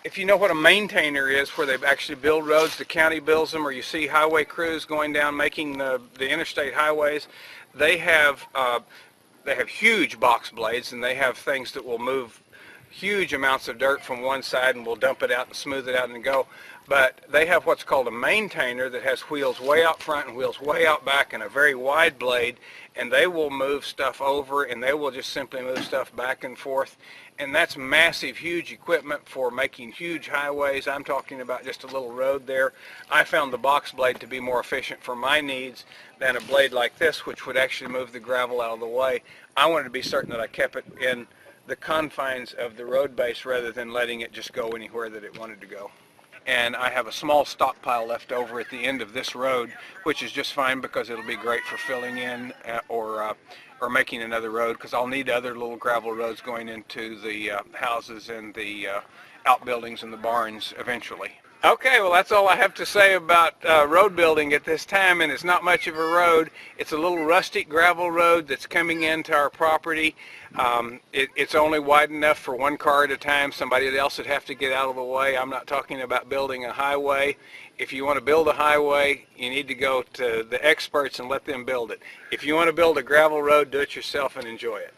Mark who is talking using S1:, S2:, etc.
S1: if you know what a maintainer is, where they actually build roads, the county builds them, or you see highway crews going down making the interstate highways, they have huge box blades, and they have things that will move huge amounts of dirt from one side and will dump it out and smooth it out and go. But they have what's called a maintainer that has wheels way out front and wheels way out back and a very wide blade, and they will move stuff over, and they will just simply move stuff back and forth. And that's massive, huge equipment for making huge highways. I'm talking about just a little road there. I found the box blade to be more efficient for my needs than a blade like this, which would actually move the gravel out of the way. I wanted to be certain that I kept it in the confines of the road base rather than letting it just go anywhere that it wanted to go. And I have a small stockpile left over at the end of this road, which is just fine because it'll be great for filling in or making another road, because I'll need other little gravel roads going into the houses and the outbuildings and the barns eventually. Okay, well, that's all I have to say about road building at this time, and it's not much of a road. It's a little rustic gravel road that's coming into our property. It's only wide enough for one car at a time. Somebody else would have to get out of the way. I'm not talking about building a highway. If you want to build a highway, you need to go to the experts and let them build it. If you want to build a gravel road, do it yourself and enjoy it.